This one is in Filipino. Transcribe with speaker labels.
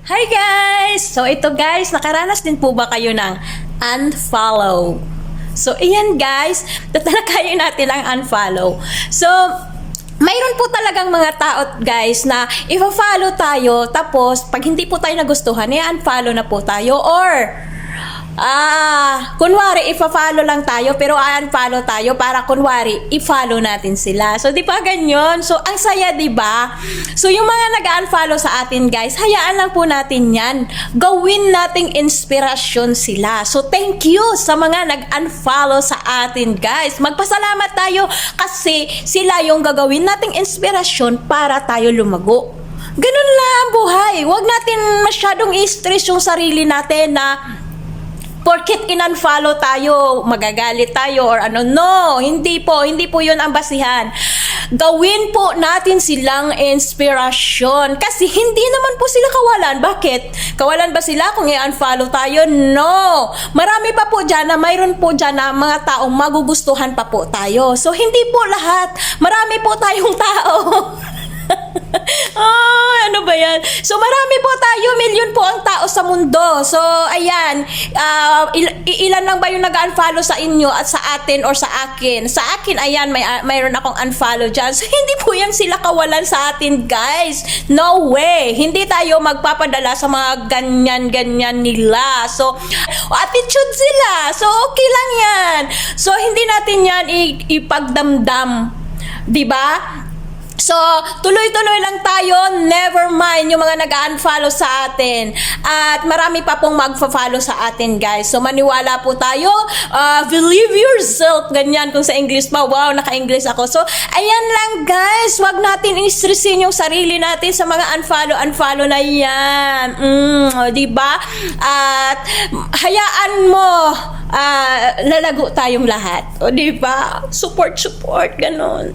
Speaker 1: Hi guys! So ito guys, nakaranas din po ba kayo ng unfollow? So ayan guys, tatalakayin natin ang unfollow. So mayroon po talagang mga tao guys na i-follow tayo tapos pag hindi po tayo nagustuhan, i-unfollow na po tayo or kunwari i-follow lang tayo pero unfollow tayo para kunwari i-follow natin sila. So di ba ganyan? So ang saya, di ba? So yung mga nag-unfollow sa atin guys, hayaan lang po natin 'yan. Gawin nating inspirasyon sila. So thank you sa mga nag-unfollow sa atin guys. Magpasalamat tayo kasi sila yung gagawin nating inspirasyon para tayo lumago. Ganun lang ang buhay. Huwag natin masyadong i-stress yung sarili natin na porket in-unfollow tayo, magagalit tayo or ano. No, hindi po yun ang basihan. Gawin po natin silang inspirasyon kasi hindi naman po sila kawalan. Bakit? Kawalan ba sila kung i-unfollow tayo? No. Marami pa po dyan na mayroon po dyan na mga taong magugustuhan pa po tayo. So hindi po lahat. Marami po tayong tao. Ano ba yan? So marami po tayo, milyon po ang tao sa mundo. So ayan, ilan lang ba yung nag-unfollow sa inyo at sa atin or sa akin? Sa akin, ayan, mayroon akong unfollow dyan. So hindi po yan sila kawalan sa atin guys. No way. Hindi tayo magpapadala sa mga ganyan-ganyan nila. So attitude sila. So okay lang yan. So hindi natin yan ipagdamdam. Diba? So, tuloy-tuloy lang tayo, never mind yung mga nag-unfollow sa atin. At marami pa pong mag-follow sa atin, guys. So, maniwala po tayo. Believe yourself. Ganyan kung sa English pa. Wow, naka-English ako. So, ayan lang, guys. Wag natin i-stressin yung sarili natin sa mga unfollow na yan. Diba? At hayaan mo, lalago tayong lahat. O, diba? Support, ganon.